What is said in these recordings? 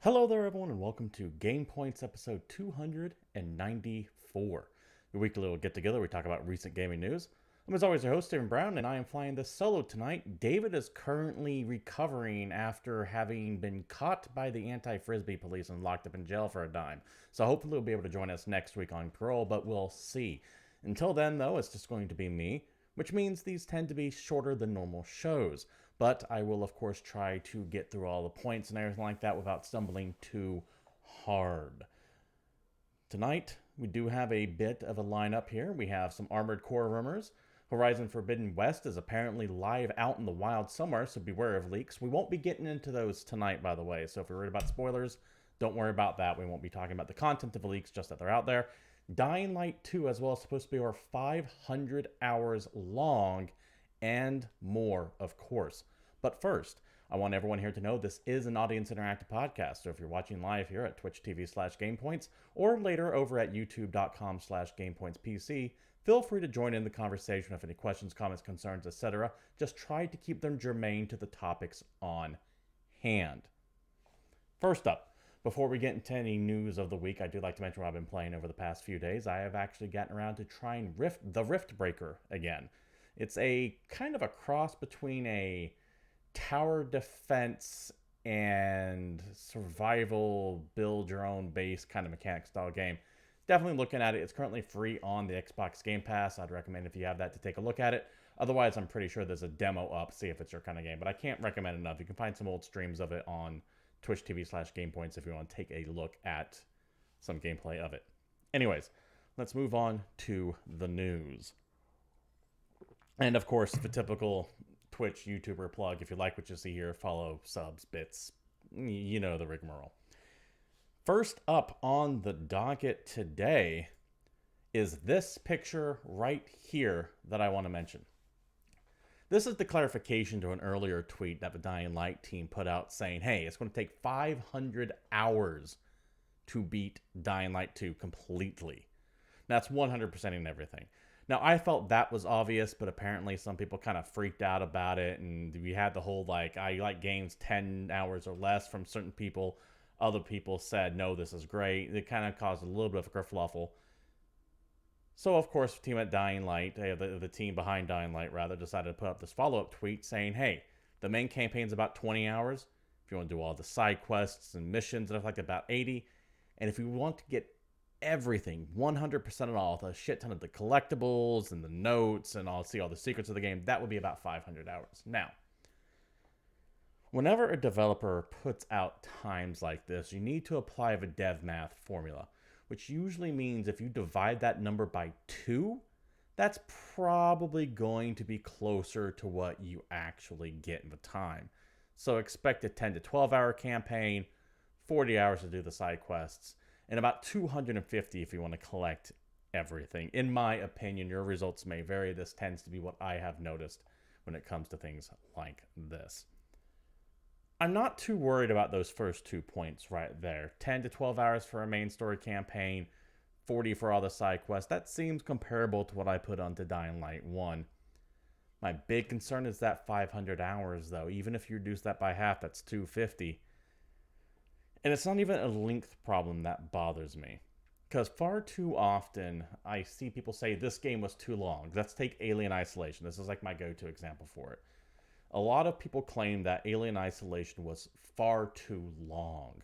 Hello there, everyone, and welcome to GamePoints episode 294. Your weekly little get together. We talk about recent gaming news. I'm, as always, your host, Stephen Brown, and I am flying this solo tonight. David is currently recovering after having been caught by the anti Frisbee police and locked up in jail for a dime. So hopefully, he'll be able to join us next week on parole, but we'll see. Until then, though, it's just going to be me, which means these tend to be shorter than normal shows. But I will, of course, try to get through all the points and everything like that without stumbling too hard. Tonight, we do have a bit of a lineup here. We have some Armored Core rumors. Horizon Forbidden West is apparently live out in the wild somewhere, so beware of leaks. We won't be getting into those tonight, by the way, so if you're worried about spoilers, don't worry about that. We won't be talking about the content of the leaks, just that they're out there. Dying Light 2 as well is supposed to be over 500 hours long and more, of course. But first, I want everyone here to know this is an audience interactive podcast. So if you're watching live here at Twitch TV/GamePoints or later over at YouTube.com/GamePointsPC, feel free to join in the conversation with any questions, comments, concerns, etc. Just try to keep them germane to the topics on hand. First up, before we get into any news of the week, I do like to mention what I've been playing over the past few days. I have actually gotten around to trying the Rift Breaker again. It's a kind of a cross between a tower defense and survival, build your own base kind of mechanic style game. Definitely looking at it. It's currently free on the Xbox Game Pass. I'd recommend, if you have that, to take a look at it. Otherwise, I'm pretty sure there's a demo up, see if it's your kind of game. But I can't recommend enough. You can find some old streams of it on Twitch TV/GamePoints if you want to take a look at some gameplay of it. Anyways, let's move on to the news. And of course, the typical Twitch YouTuber plug. If you like what you see here, follow, subs, bits, you know the rigmarole. First up on the docket today is this picture right here that I want to mention. This is the clarification to an earlier tweet that the Dying Light team put out saying, hey, it's going to take 500 hours to beat Dying Light 2 completely. That's 100%ing everything. Now, I felt that was obvious, but apparently some people kind of freaked out about it, and we had the whole, like, I like games 10 hours or less from certain people. Other people said, no, this is great. It kind of caused a little bit of a kerfluffle. So, of course, the team at Dying Light, the team behind Dying Light, rather, decided to put up this follow-up tweet saying, hey, the main campaign's about 20 hours. If you want to do all the side quests and missions and stuff like that, about 80. And if you want to get everything, 100% of all, the shit ton of the collectibles and the notes and see all the secrets of the game, that would be about 500 hours. Now, whenever a developer puts out times like this, you need to apply the dev math formula, which usually means if you divide that number by 2, that's probably going to be closer to what you actually get in the time. So expect a 10 to 12 hour campaign, 40 hours to do the side quests, and about 250 if you want to collect everything. In my opinion, your results may vary. This tends to be what I have noticed when it comes to things like this. I'm not too worried about those first 2 points right there. 10 to 12 hours for a main story campaign, 40 for all the side quests. That seems comparable to what I put onto Dying Light 1. My big concern is that 500 hours, though. Even if you reduce that by half, that's 250. And it's not even a length problem that bothers me. Because far too often, I see people say, this game was too long. Let's take Alien Isolation. This is like my go-to example for it. A lot of people claim that Alien Isolation was far too long.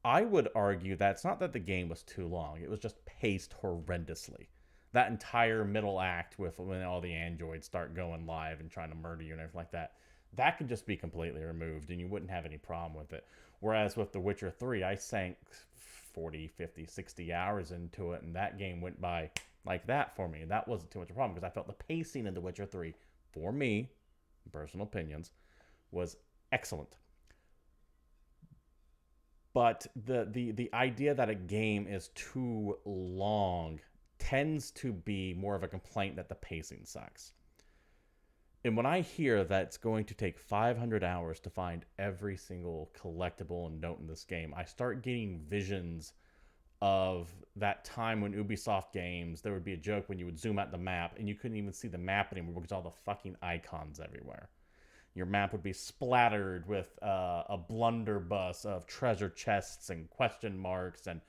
I would argue that it's not that the game was too long. It was just paced horrendously. That entire middle act with when all the androids start going live and trying to murder you and everything like that, that could just be completely removed and you wouldn't have any problem with it. Whereas with The Witcher 3, I sank 40, 50, 60 hours into it, and that game went by like that for me. That wasn't too much of a problem because I felt the pacing in The Witcher 3, for me, personal opinions, was excellent. But the idea that a game is too long tends to be more of a complaint that the pacing sucks. And when I hear that it's going to take 500 hours to find every single collectible and note in this game, I start getting visions of that time when Ubisoft games, there would be a joke when you would zoom out the map and you couldn't even see the map anymore because all the fucking icons everywhere. Your map would be splattered with a blunderbuss of treasure chests and question marks and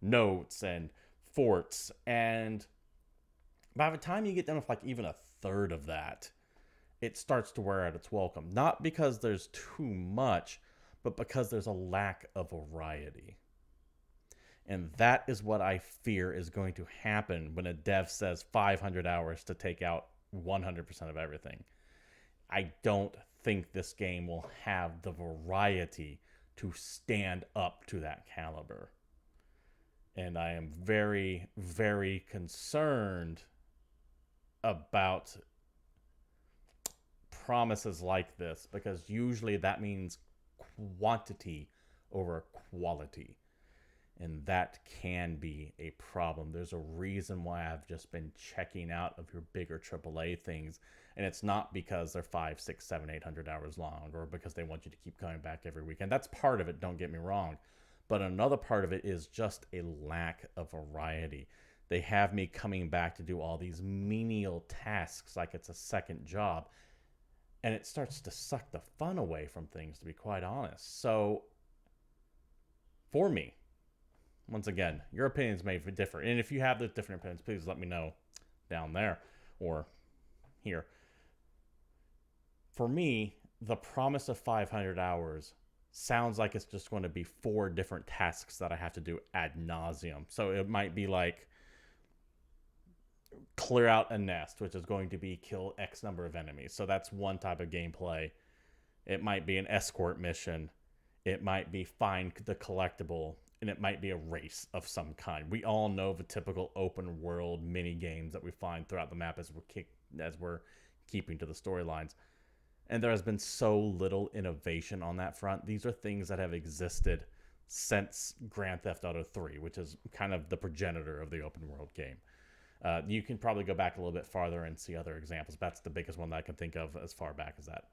notes and forts. And by the time you get done with like even a third of that, it starts to wear out its welcome. Not because there's too much, but because there's a lack of variety. And that is what I fear is going to happen when a dev says 500 hours to take out 100% of everything. I don't think this game will have the variety to stand up to that caliber. And I am very, very concerned about promises like this, because usually that means quantity over quality. And that can be a problem. There's a reason why I've just been checking out of your bigger AAA things. And it's not because they're 5, 6, 7, 800 hours long, or because they want you to keep coming back every weekend. That's part of it, don't get me wrong. But another part of it is just a lack of variety. They have me coming back to do all these menial tasks like it's a second job. And it starts to suck the fun away from things, to be quite honest. So, for me, once again, your opinions may differ. And if you have the different opinions, please let me know down there or here. For me, the promise of 500 hours sounds like it's just going to be 4 different tasks that I have to do ad nauseum. So it might be like clear out a nest, which is going to be kill X number of enemies. So that's one type of gameplay. It might be an escort mission. It might be find the collectible. And it might be a race of some kind. We all know the typical open world mini games that we find throughout the map as we're keeping to the storylines. And there has been so little innovation on that front. These are things that have existed since Grand Theft Auto 3, which is kind of the progenitor of the open world game. You can probably go back a little bit farther and see other examples. That's the biggest one that I can think of as far back as that.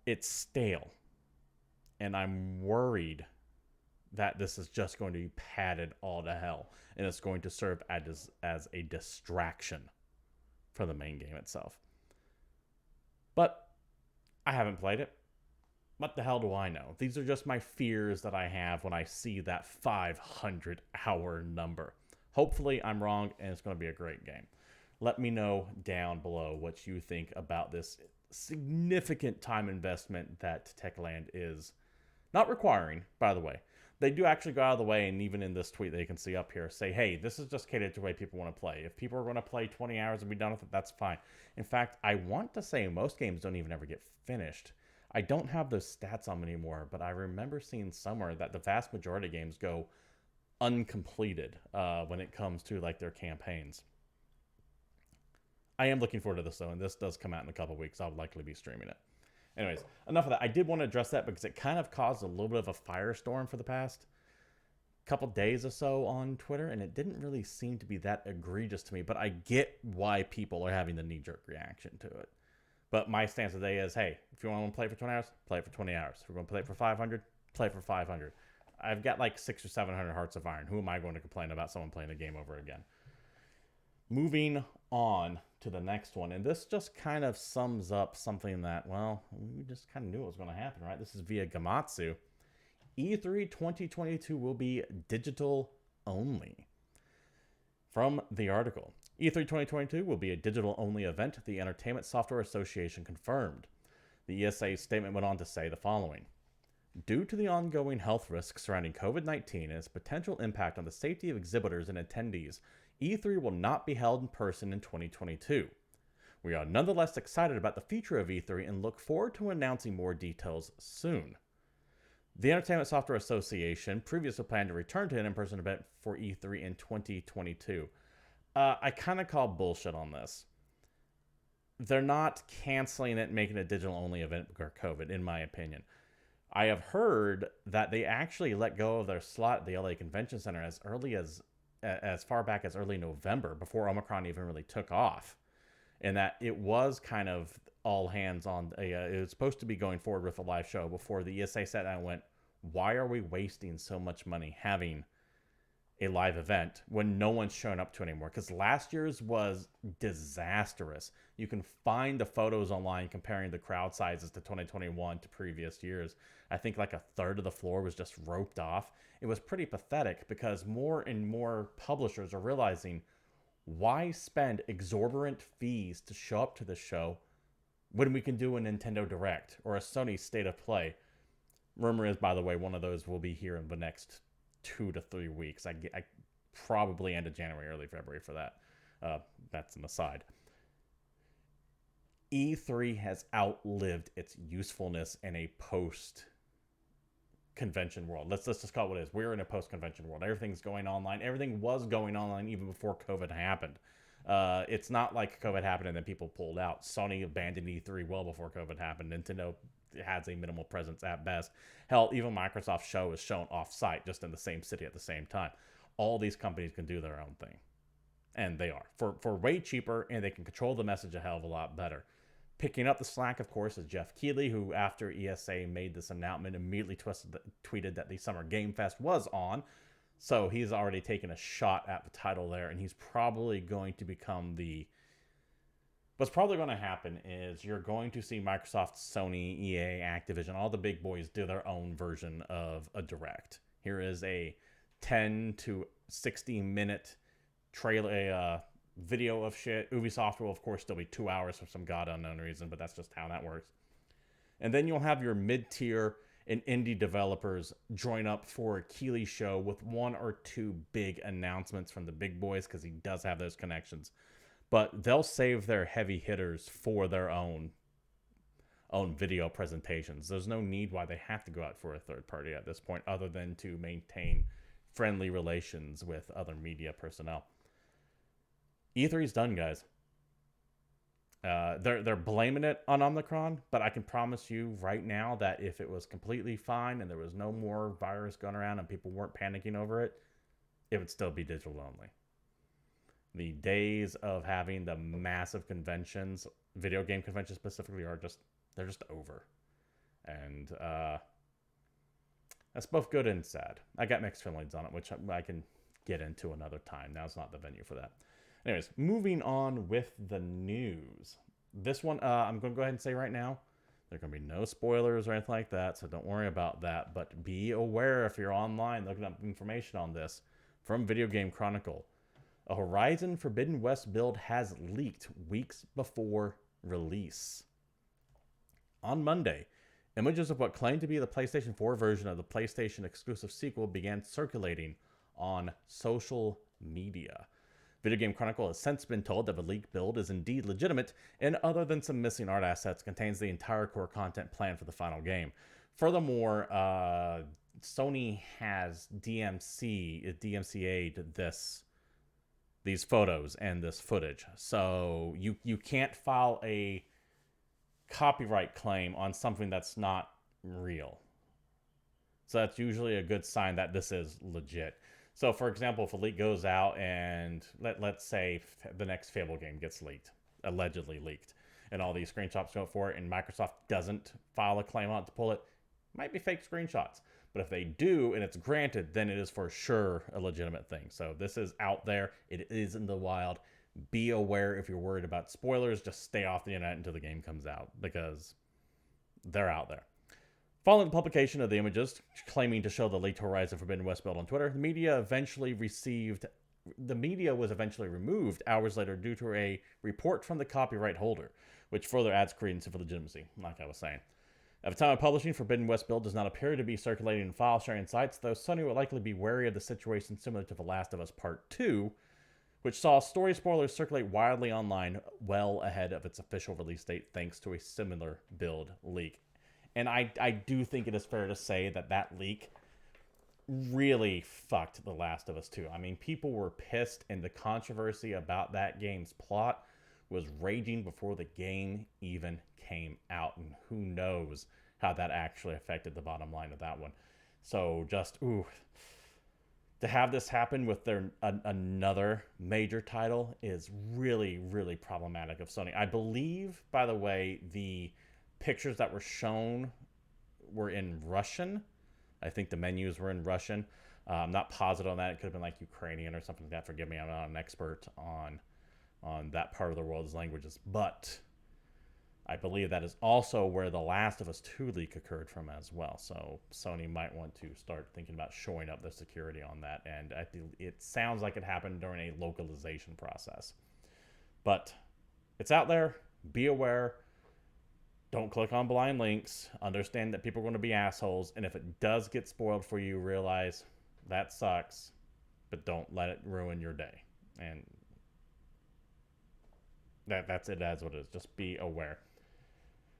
It's stale. And I'm worried that this is just going to be padded all to hell, and it's going to serve as a distraction for the main game itself. But I haven't played it. What the hell do I know? These are just my fears that I have when I see that 500-hour number. Hopefully I'm wrong, and it's going to be a great game. Let me know down below what you think about this significant time investment that Techland is not requiring, by the way. They do actually go out of the way, and even in this tweet that you can see up here, say, hey, this is just catered to the way people want to play. If people are going to play 20 hours and be done with it, that's fine. In fact, I want to say most games don't even ever get finished. I don't have those stats on them anymore, but I remember seeing somewhere that the vast majority of games go uncompleted when it comes to like their campaigns. I am looking forward to this, though, and this does come out in a couple weeks. I'll likely be streaming it. Anyways, enough of that. I did want to address that because it kind of caused a little bit of a firestorm for the past couple days or so on Twitter, and it didn't really seem to be that egregious to me, but I get why people are having the knee-jerk reaction to it. But my stance today is, hey, if you want to play for 20 hours, play it for 20 hours. If you're going to play it for 500, play for 500. I've got like 600 or 700 Hearts of Iron. Who am I going to complain about someone playing the game over again? Moving on to the next one, and this just kind of sums up something that, well, we just kind of knew it was going to happen, right? This is via Gematsu. E3 2022 will be digital only. From the article, E3 2022 will be a digital only event, the Entertainment Software Association confirmed. The ESA statement went on to say the following. Due to the ongoing health risks surrounding COVID-19 and its potential impact on the safety of exhibitors and attendees, E3 will not be held in person in 2022. We are nonetheless excited about the future of E3 and look forward to announcing more details soon. The Entertainment Software Association previously planned to return to an in-person event for E3 in 2022. I kind of call bullshit on this. They're not canceling it and making it a digital-only event because of COVID, in my opinion. I have heard that they actually let go of their slot at the LA Convention Center as far back as early November, before Omicron even really took off. And that it was kind of all hands on, it was supposed to be going forward with a live show before the ESA sat down and went, why are we wasting so much money having a live event when no one's showing up to anymore, because last year's was disastrous. You can find the photos online comparing the crowd sizes to 2021 to previous years. I think like a third of the floor was just roped off. It was pretty pathetic because more and more publishers are realizing, why spend exorbitant fees to show up to the show when we can do a Nintendo Direct or a Sony State of Play? Rumor is, by the way, one of those will be here in the next 2 to 3 weeks. I probably end of January, early February for that. That's an aside. E3 has outlived its usefulness in a post-convention world. Let's just call it what it is. We're in a post-convention world. Everything's going online. Everything was going online even before COVID happened. It's not like COVID happened and then people pulled out. Sony abandoned E3 well before COVID happened. Nintendo has a minimal presence at best. Hell, even Microsoft's show is shown off-site, just in the same city at the same time. All these companies can do their own thing. And they are. For way cheaper, and they can control the message a hell of a lot better. Picking up the slack, of course, is Jeff Keighley, who, after ESA made this announcement, immediately tweeted that the Summer Game Fest was on. So he's already taken a shot at the title there, and he's probably going to become the... What's probably going to happen is you're going to see Microsoft, Sony, EA, Activision, all the big boys do their own version of a Direct. Here is a 10 to 60 minute trailer, video of shit. Ubisoft will, of course, still be 2 hours for some god unknown reason, but that's just how that works. And then you'll have your mid-tier and indie developers join up for a Keighley show with 1 or 2 big announcements from the big boys, because he does have those connections. But they'll save their heavy hitters for their own video presentations. There's no need why they have to go out for a third party at this point, other than to maintain friendly relations with other media personnel. E3's done, guys. They're blaming it on Omicron, but I can promise you right now that if it was completely fine and there was no more virus going around and people weren't panicking over it, it would still be digital only. The days of having the massive conventions, video game conventions specifically, they're just over. And that's both good and sad. I got mixed feelings on it, which I can get into another time. Now's not the venue for that. Anyways, moving on with the news. This one, I'm going to go ahead and say right now, there are going to be no spoilers or anything like that, so don't worry about that. But be aware if you're online looking up information on this from Video Game Chronicle. A Horizon Forbidden West build has leaked weeks before release. On Monday, images of what claimed to be the PlayStation 4 version of the PlayStation exclusive sequel began circulating on social media. Video Game Chronicle has since been told that the leaked build is indeed legitimate, and other than some missing art assets, contains the entire core content planned for the final game. Furthermore, Sony has DMCA'd these photos and this footage. So you can't file a copyright claim on something that's not real. So that's usually a good sign that this is legit. So, for example, if a leak goes out and let's say the next Fable game gets leaked, allegedly leaked, and all these screenshots go for it, and Microsoft doesn't file a claim on it to pull it, might be fake screenshots. But if they do and it's granted, then it is for sure a legitimate thing. So this is out there. It is in the wild. Be aware if you're worried about spoilers. Just stay off the internet until the game comes out, because they're out there. Following the publication of the images claiming to show the leaked Horizon Forbidden West build on Twitter, the media was eventually removed hours later due to a report from the copyright holder, which further adds credence to the legitimacy, like I was saying. At the time of publishing, Forbidden West build does not appear to be circulating in file-sharing sites, though Sony would likely be wary of the situation similar to The Last of Us Part 2, which saw story spoilers circulate widely online well ahead of its official release date thanks to a similar build leak. And I do think it is fair to say that leak really fucked The Last of Us 2. I mean, people were pissed, and the controversy about that game's plot was raging before the game even came out. And who knows how that actually affected the bottom line of that one. So just, to have this happen with another major title is really, really problematic of Sony. I believe, by the way, the pictures that were shown were in Russian. I think the menus were in Russian. I'm not positive on that. It could have been like Ukrainian or something like that. Forgive me, I'm not an expert on that part of the world's languages. But I believe that is also where The Last of Us 2 leak occurred from as well. So Sony might want to start thinking about shoring up the security on that. And I think it sounds like it happened during a localization process. But it's out there. Be aware. Don't click on blind links. Understand that people are going to be assholes. And if it does get spoiled for you, realize that sucks. But don't let it ruin your day. And that's it as what it is. Just be aware.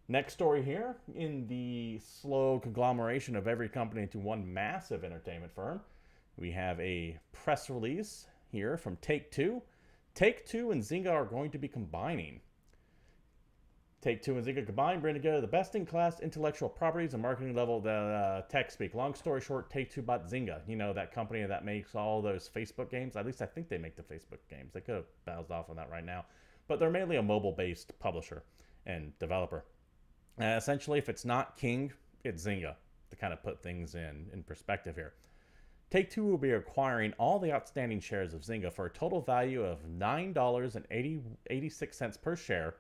Next story here, in the slow conglomeration of every company into one massive entertainment firm, we have a press release here from Take-Two. Take-Two and Zynga are going to be combining. Take-Two and Zynga combined bring together the best-in-class intellectual properties and marketing level, the tech speak. Long story short, Take-Two bought Zynga. You know, that company that makes all those Facebook games. At least I think they make the Facebook games. They could have bounced off on that right now. But they're mainly a mobile-based publisher and developer. Essentially, if it's not King, it's Zynga, to kind of put things in perspective here. Take-Two will be acquiring all the outstanding shares of Zynga for a total value of $9.86 per share,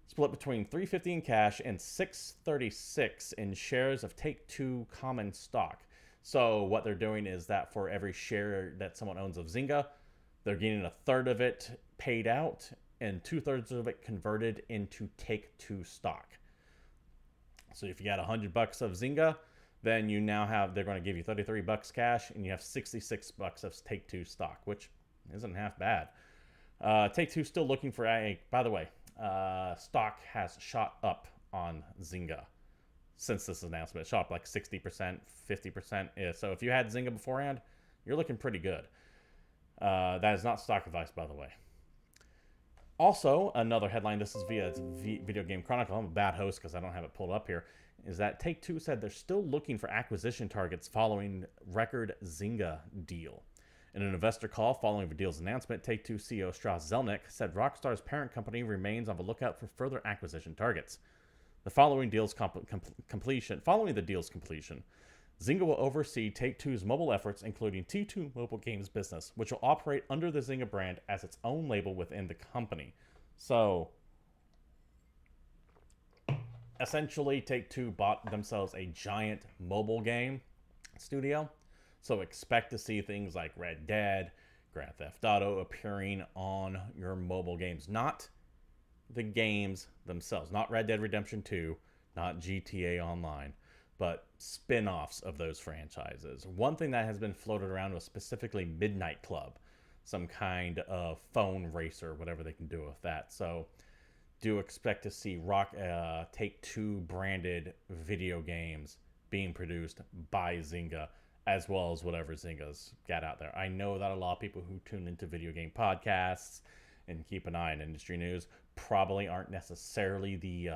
split between $3.50 in cash and $6.36 in shares of Take-Two common stock. So what they're doing is that for every share that someone owns of Zynga, they're getting a third of it paid out and 2/3 of it converted into Take-Two stock. So if you got $100 of Zynga, then you now have, they're going to give you $33 cash, and you have $66 of Take-Two stock, which isn't half bad. Take-Two still looking for by the way, stock has shot up on Zynga since this announcement. It shot up like 60%, 50%. So if you had Zynga beforehand, you're looking pretty good. That is not stock advice, by the way. Also, another headline, this is via Video Game Chronicle. I'm a bad host because I don't have it pulled up here. Is that Take-Two said they're still looking for acquisition targets following record Zynga deal. In an investor call following the deal's announcement, Take-Two CEO Strauss Zelnick said Rockstar's parent company remains on the lookout for further acquisition targets. Following the deal's completion, Zynga will oversee Take-Two's mobile efforts, including T2 Mobile Games business, which will operate under the Zynga brand as its own label within the company. So, essentially, Take-Two bought themselves a giant mobile game studio. So expect to see things like Red Dead, Grand Theft Auto appearing on your mobile games. Not the games themselves. Not Red Dead Redemption 2, not GTA Online, but spin-offs of those franchises. One thing that has been floated around was specifically Midnight Club, some kind of phone racer, whatever they can do with that. So do expect to see Take-Two branded video games being produced by Zynga, as well as whatever Zynga's got out there. I know that a lot of people who tune into video game podcasts and keep an eye on industry news probably aren't necessarily the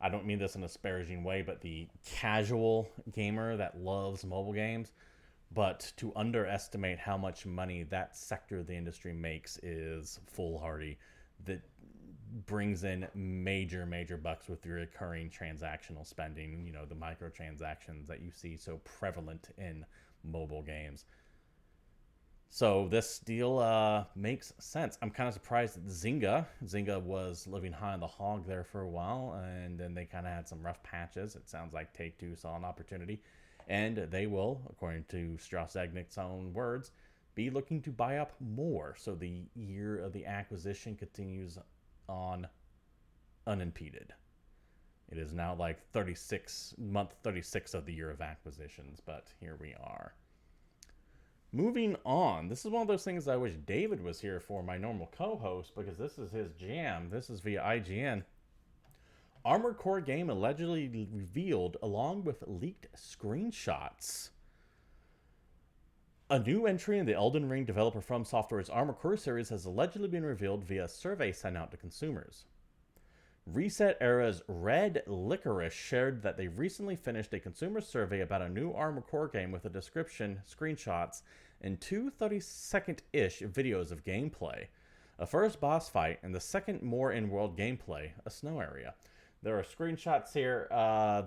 I don't mean this in a disparaging way, but the casual gamer that loves mobile games. But to underestimate how much money that sector of the industry makes is foolhardy. That brings in major bucks with your recurring transactional spending, you know, the microtransactions that you see so prevalent in mobile games. So this deal makes sense. I'm kind of surprised that Zynga was living high on the hog there for a while, and then they kind of had some rough patches. It sounds like Take-Two saw an opportunity, and they will, according to Strauss Zelnick's own words, be looking to buy up more. So the year of the acquisition continues on unimpeded. It is now like month 36 of the year of acquisitions, but here we are. Moving on, this is one of those things I wish David was here for, my normal co-host, because this is his jam. This is via IGN. Armored Core game allegedly revealed along with leaked screenshots. A new entry in the Elden Ring developer From Software's Armored Core series has allegedly been revealed via a survey sent out to consumers. Reset Era's Red Licorice shared that they recently finished a consumer survey about a new Armored Core game with a description, screenshots, and 2 30-second-ish videos of gameplay. A first boss fight and the second more in-world gameplay, a snow area. There are screenshots here.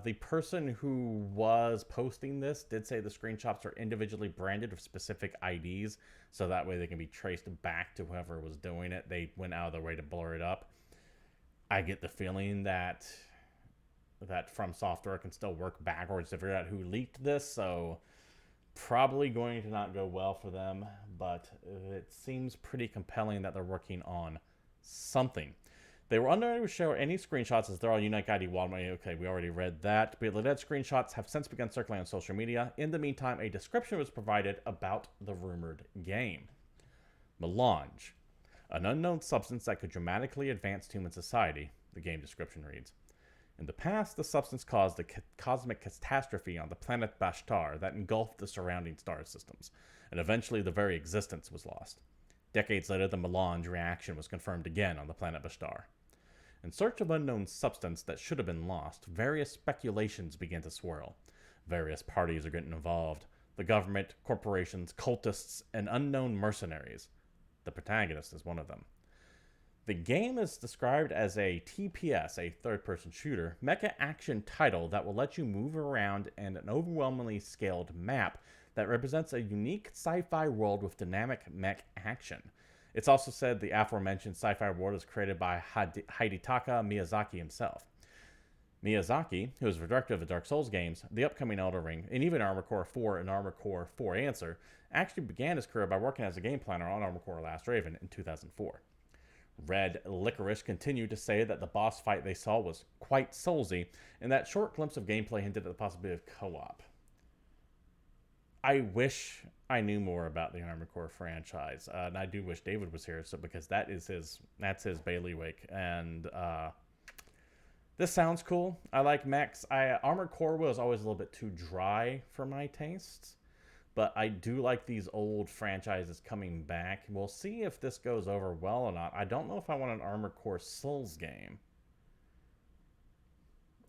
The person who was posting this did say the screenshots are individually branded with specific IDs, so that way they can be traced back to whoever was doing it. They went out of their way to blur it up. I get the feeling that From Software can still work backwards to figure out who leaked this, so probably going to not go well for them, but it seems pretty compelling that they're working on something. They were unable to show any screenshots as they're all unique ID wallet. Okay, we already read that. But the dead screenshots have since begun circulating on social media. In the meantime, a description was provided about the rumored game. Melange, an unknown substance that could dramatically advance human society, the game description reads. In the past, the substance caused a cosmic catastrophe on the planet Bashtar that engulfed the surrounding star systems, and eventually the very existence was lost. Decades later, the melange reaction was confirmed again on the planet Bashtar. In search of unknown substance that should have been lost, various speculations began to swirl. Various parties are getting involved. The government, corporations, cultists, and unknown mercenaries. The protagonist is one of them. The game is described as a TPS, a third-person shooter, mecha action title that will let you move around in an overwhelmingly scaled map that represents a unique sci-fi world with dynamic mech action. It's also said the aforementioned sci-fi world is created by Hidetaka Miyazaki himself. Miyazaki, who is the director of the Dark Souls games, the upcoming Elden Ring, and even Armored Core 4 and Armored Core 4 Answer, actually began his career by working as a game planner on Armored Core Last Raven in 2004. Red Licorice continued to say that the boss fight they saw was quite soulsy, and that short glimpse of gameplay hinted at the possibility of co-op. I wish I knew more about the Armored Core franchise, and I do wish David was here, because that's his bailiwick. And this sounds cool. I like mechs. Armored Core was always a little bit too dry for my tastes, but I do like these old franchises coming back. We'll see if this goes over well or not. I don't know if I want an Armored Core Souls game.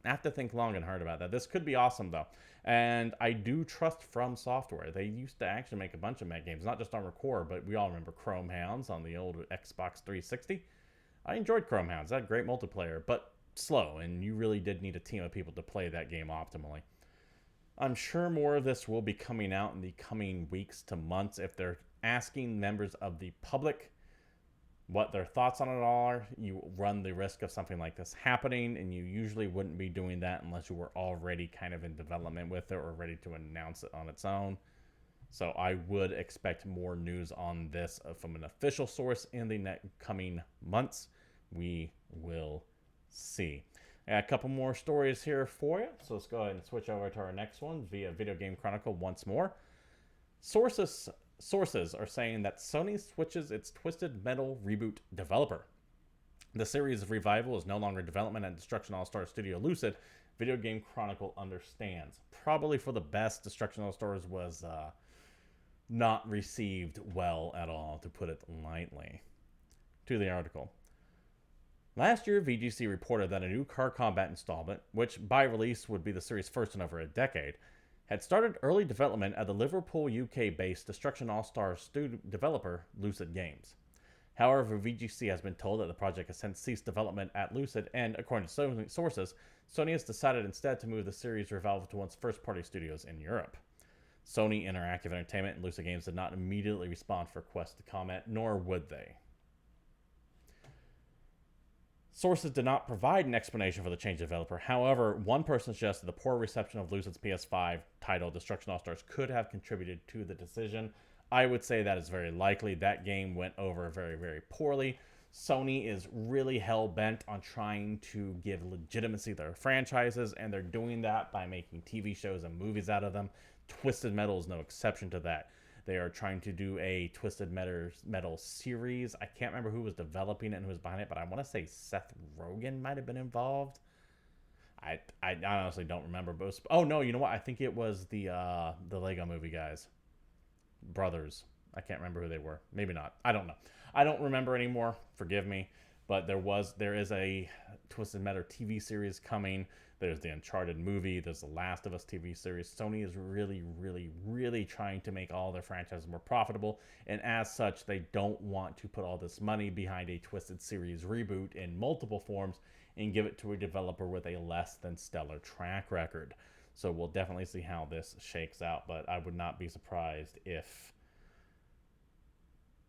I have to think long and hard about that. This could be awesome, though. And I do trust From Software. They used to actually make a bunch of mech games, not just Armored Core, but we all remember Chrome Hounds on the old Xbox 360. I enjoyed Chrome Hounds. That had great multiplayer, but slow, and you really did need a team of people to play that game optimally. I'm sure more of this will be coming out in the coming weeks to months. If they're asking members of the public what their thoughts on it are, you run the risk of something like this happening, and you usually wouldn't be doing that unless you were already kind of in development with it or ready to announce it on its own. So I would expect more news on this from an official source in the coming months. We will see. A couple more stories here for you, so let's go ahead and switch over to our next one via Video Game Chronicle once more. Sources are saying that Sony switches its Twisted Metal reboot developer. The series of revival is no longer in development at Destruction All-Star Studio Lucid. Video Game Chronicle understands. Probably for the best. Destruction All-Stars was not received well at all, to put it lightly. To the article. Last year, VGC reported that a new car combat installment, which by release would be the series' first in over a decade, had started early development at the Liverpool, UK-based Destruction All-Stars developer Lucid Games. However, VGC has been told that the project has since ceased development at Lucid, and according to sources, Sony has decided instead to move the series' revival to one's first-party studios in Europe. Sony Interactive Entertainment and Lucid Games did not immediately respond for requests to comment, nor would they. Sources did not provide an explanation for the change of developer. However, one person suggested the poor reception of Lucid's PS5 title, Destruction All-Stars, could have contributed to the decision. I would say that is very likely. That game went over very, very poorly. Sony is really hell-bent on trying to give legitimacy to their franchises, and they're doing that by making TV shows and movies out of them. Twisted Metal is no exception to that. They are trying to do a Twisted Metal series. I can't remember who was developing it and who was behind it, but I want to say Seth Rogen might have been involved. I honestly don't remember. But oh no, you know what? I think it was the Lego Movie guys, brothers. I can't remember who they were. Maybe not. I don't know. I don't remember anymore. Forgive me. But there is a Twisted Metal TV series coming. There's the Uncharted movie. There's the Last of Us TV series. Sony is really, really, really trying to make all their franchises more profitable. And as such, they don't want to put all this money behind a Twisted series reboot in multiple forms and give it to a developer with a less than stellar track record. So we'll definitely see how this shakes out, but I would not be surprised if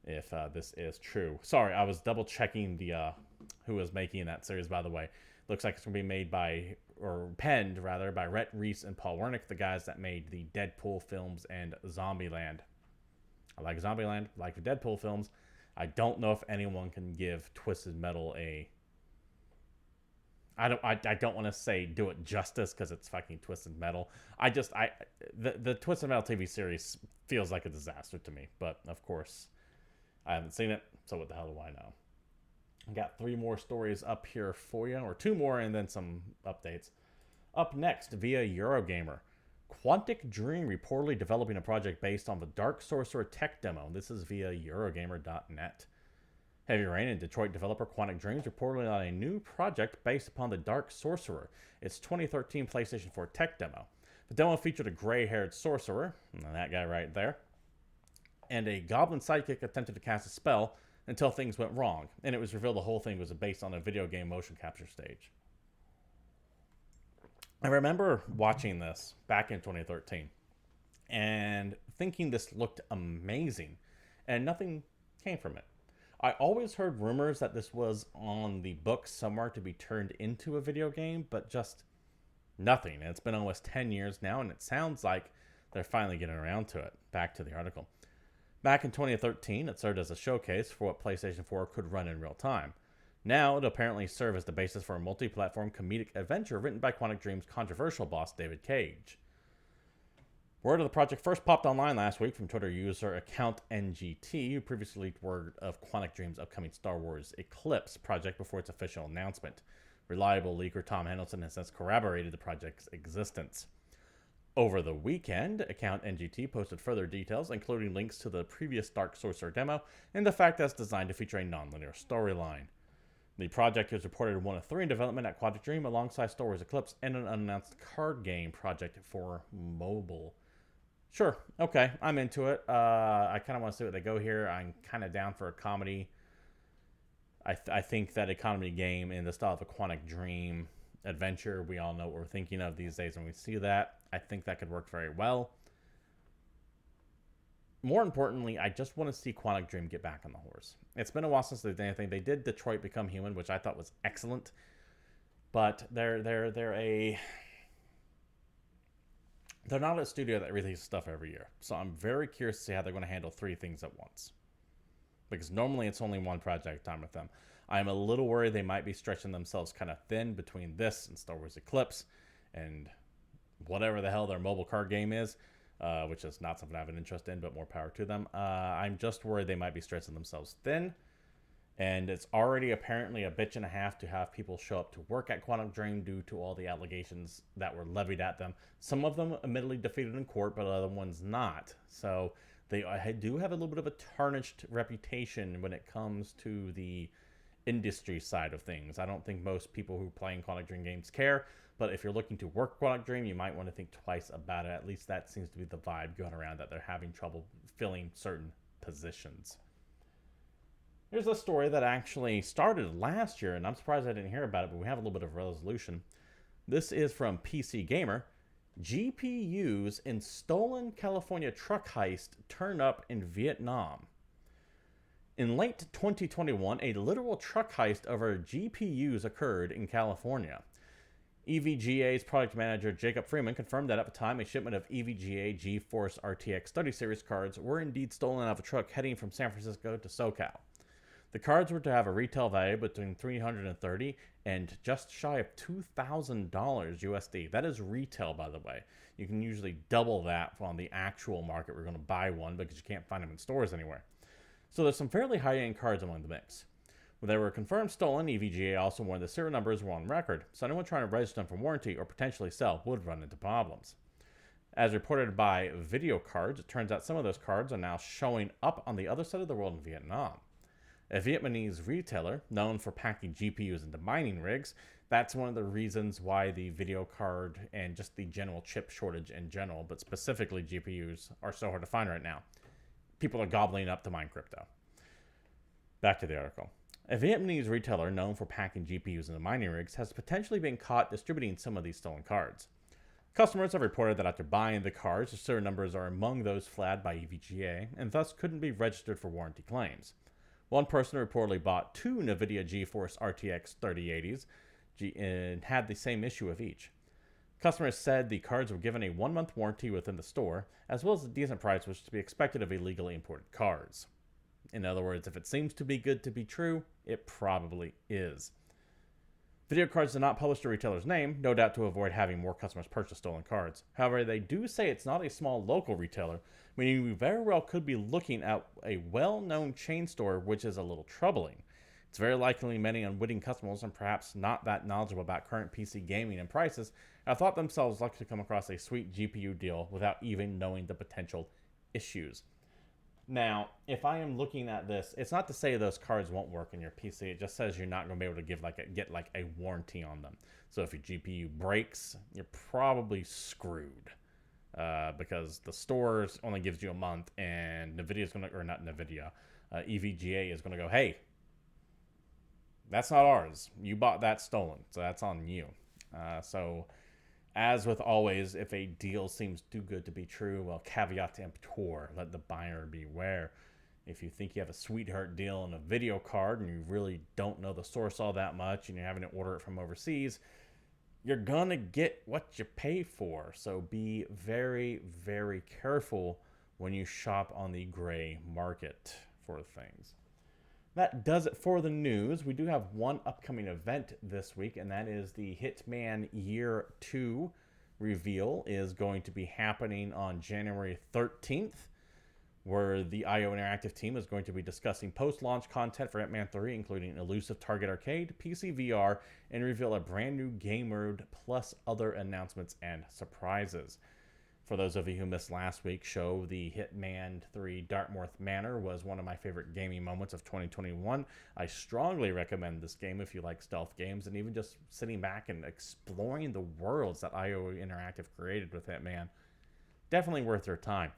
this is true. Sorry, I was double checking the who was making that series, by the way. Looks like it's going to be made by, or penned rather, by Rhett Reese and Paul Wernick, the guys that made the Deadpool films and Zombieland. I like Zombieland, I like the Deadpool films. I don't know if anyone can give Twisted Metal a... I don't want to say do it justice because it's fucking Twisted Metal. The Twisted Metal TV series feels like a disaster to me, but of course I haven't seen it, so what the hell do I know? I got 3 more stories up here for you, or 2 more, and then some updates. Up next, via Eurogamer, Quantic Dream reportedly developing a project based on the Dark Sorcerer tech demo. This is via Eurogamer.net. Heavy Rain and Detroit developer Quantic Dream is reportedly on a new project based upon the Dark Sorcerer, its 2013 PlayStation 4 tech demo. The demo featured a gray-haired sorcerer, that guy right there, and a goblin sidekick attempted to cast a spell until things went wrong, and it was revealed the whole thing was based on a video game motion capture stage. I remember watching this back in 2013 and thinking this looked amazing, and nothing came from it. I always heard rumors that this was on the books somewhere to be turned into a video game, but just nothing. And it's been almost 10 years now, and it sounds like they're finally getting around to it. Back to the article. Back in 2013, it served as a showcase for what PlayStation 4 could run in real time. Now, it apparently serves as the basis for a multi-platform comedic adventure written by Quantic Dream's controversial boss, David Cage. Word of the project first popped online last week from Twitter user account NGT, who previously leaked word of Quantic Dream's upcoming Star Wars Eclipse project before its official announcement. Reliable leaker Tom Hendelson has since corroborated the project's existence. Over the weekend, account NGT posted further details, including links to the previous Dark Sorcerer demo and the fact that it's designed to feature a non-linear storyline. The project is reported one of 3 in development at Quantic Dream alongside Star Wars Eclipse and an unannounced card game project for mobile. Sure, okay, I'm into it. I kind of want to see what they go here. I'm kind of down for a comedy. I think that a comedy game in the style of a Quantic Dream adventure, we all know what we're thinking of these days when we see that. I think that could work very well. More importantly, I just want to see Quantic Dream get back on the horse. It's been a while since they've done anything. They did Detroit Become Human, which I thought was excellent. But they're not a studio that releases stuff every year. So I'm very curious to see how they're going to handle 3 things at once. Because normally it's only one project at a time with them. I'm a little worried they might be stretching themselves kind of thin between this and Star Wars Eclipse and whatever the hell their mobile card game is, which is not something I have an interest in, but more power to them. I'm just worried they might be stretching themselves thin. And it's already apparently a bitch and a half to have people show up to work at Quantic Dream due to all the allegations that were levied at them. Some of them admittedly defeated in court, but other ones not. So they do have a little bit of a tarnished reputation when it comes to the industry side of things. I don't think most people who play in Quantic Dream games care, but if you're looking to work Quantic Dream, you might want to think twice about it. At least that seems to be the vibe going around, that they're having trouble filling certain positions. Here's a story that actually started last year, and I'm surprised I didn't hear about it, but we have a little bit of resolution. This is from PC Gamer. GPUs in stolen California truck heist turn up in Vietnam. In late 2021, a literal truck heist over GPUs occurred in California. EVGA's product manager Jacob Freeman confirmed that at the time a shipment of EVGA GeForce RTX Study Series cards were indeed stolen out of a truck heading from San Francisco to SoCal. The cards were to have a retail value between $330 and just shy of $2,000 USD. That is retail, by the way. You can usually double that on the actual market we're going to buy one because you can't find them in stores anywhere. So there's some fairly high-end cards among the mix. When they were confirmed stolen, EVGA also warned the serial numbers were on record, so anyone trying to register them for warranty or potentially sell would run into problems. As reported by Video Cards, it turns out some of those cards are now showing up on the other side of the world in Vietnam. A Vietnamese retailer known for packing GPUs into mining rigs, that's one of the reasons why the video card and just the general chip shortage in general, but specifically GPUs, are so hard to find right now. People are gobbling up to mine crypto. Back to the article. A Vietnamese retailer known for packing GPUs into mining rigs has potentially been caught distributing some of these stolen cards. Customers have reported that after buying the cards, the serial numbers are among those flagged by EVGA and thus couldn't be registered for warranty claims. One person reportedly bought two NVIDIA GeForce RTX 3080s and had the same issue with each. Customers said the cards were given a 1-month warranty within the store, as well as a decent price which is to be expected of illegally imported cards. In other words, if it seems too good to be true, it probably is. Video cards do not publish the retailer's name, no doubt to avoid having more customers purchase stolen cards. However, they do say it's not a small local retailer, meaning we very well could be looking at a well-known chain store, which is a little troubling. It's very likely many unwitting customers and perhaps not that knowledgeable about current PC gaming and prices have thought themselves lucky to come across a sweet GPU deal without even knowing the potential issues. Now, if I am looking at this, it's not to say those cards won't work in your PC. It just says you're not going to be able to get a warranty on them. So if your GPU breaks, you're probably screwed. Because the store only gives you a month, and NVIDIA is going to, or not NVIDIA, EVGA is going to go, hey, that's not ours. You bought that stolen, so that's on you. So, as with always, if a deal seems too good to be true, well, caveat emptor, let the buyer beware. If you think you have a sweetheart deal on a video card and you really don't know the source all that much and you're having to order it from overseas, you're going to get what you pay for. So be very, very careful when you shop on the gray market for things. That does it for the news. We do have one upcoming event this week, and that is the Hitman Year 2 reveal is going to be happening on January 13th, where the IO Interactive team is going to be discussing post-launch content for Hitman 3, including elusive Target Arcade, PC VR, and reveal a brand new game mode, plus other announcements and surprises. For those of you who missed last week's show, the Hitman 3 Dartmouth Manor was one of my favorite gaming moments of 2021. I strongly recommend this game if you like stealth games and even just sitting back and exploring the worlds that IO Interactive created with Hitman. Definitely worth your time.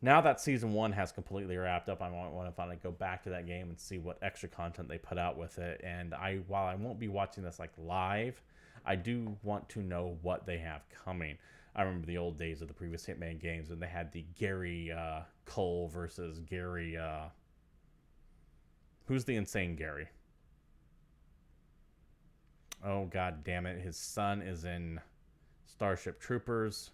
Now that Season 1 has completely wrapped up, I want to finally go back to that game and see what extra content they put out with it. And while I won't be watching this live, I do want to know what they have coming. I remember the old days of the previous Hitman games when they had the Gary Cole versus Gary... who's the insane Gary? Oh, god damn it. His son is in Starship Troopers.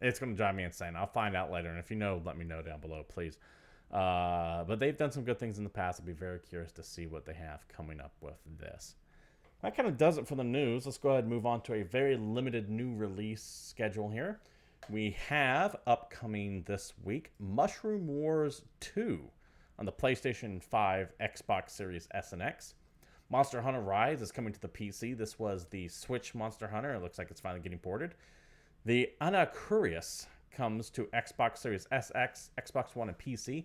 It's going to drive me insane. I'll find out later. And if you know, let me know down below, please. But they've done some good things in the past. I'd be very curious to see what they have coming up with this. That kind of does it for the news. Let's go ahead and move on to a very limited new release schedule here. We have upcoming this week Mushroom Wars 2 on the PlayStation 5, Xbox Series S and X. Monster Hunter Rise is coming to the PC. This was the Switch Monster Hunter. It looks like it's finally getting ported. The Anacurious comes to Xbox Series SX, Xbox One, and PC.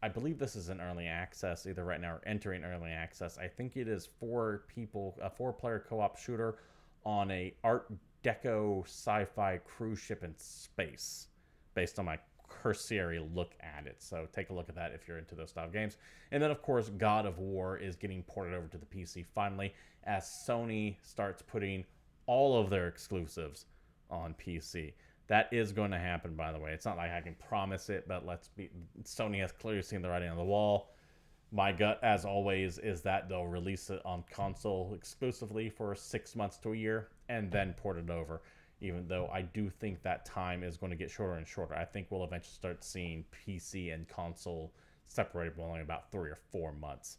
I believe this is an early access, either right now or entering early access. I think it is 4 people, a 4-player co-op shooter on a Art Deco sci-fi cruise ship in space, based on my cursory look at it. So take a look at that if you're into those style games. And then, of course, God of War is getting ported over to the PC finally, as Sony starts putting all of their exclusives on PC. That is going to happen, by the way. It's not like I can promise it, but Sony has clearly seen the writing on the wall. My gut, as always, is that they'll release it on console exclusively for 6 months to a year and then port it over, even though I do think that time is going to get shorter and shorter. I think we'll eventually start seeing PC and console separated for only about 3 or 4 months.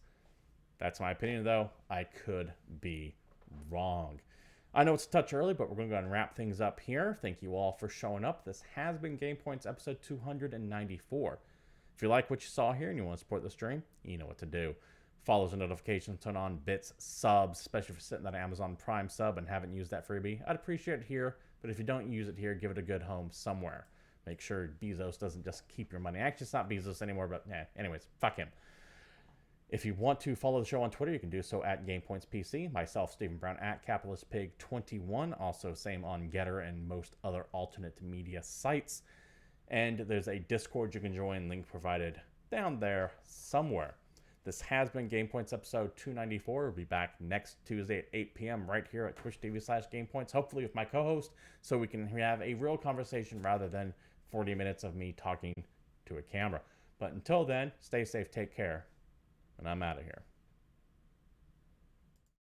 That's my opinion, though. I could be wrong. I know it's a touch early, but we're going to go ahead and wrap things up here. Thank you all for showing up. This has been GamePoints episode 294. If you like what you saw here and you want to support the stream, you know what to do. Follows and notifications, turn on bits, subs, especially if you're sitting at an Amazon Prime sub and haven't used that freebie. I'd appreciate it here, but if you don't use it here, give it a good home somewhere. Make sure Bezos doesn't just keep your money. Actually, it's not Bezos anymore, but anyways, fuck him. If you want to follow the show on Twitter, you can do so at GamePoints PC. Myself, Stephen Brown, at CapitalistPig21. Also, same on Getter and most other alternate media sites. And there's a Discord you can join, link provided down there somewhere. This has been GamePoints episode 294. We'll be back next Tuesday at 8 p.m. right here at twitch.tv/GamePoints, hopefully with my co-host, so we can have a real conversation rather than 40 minutes of me talking to a camera. But until then, stay safe, take care, and I'm out of here.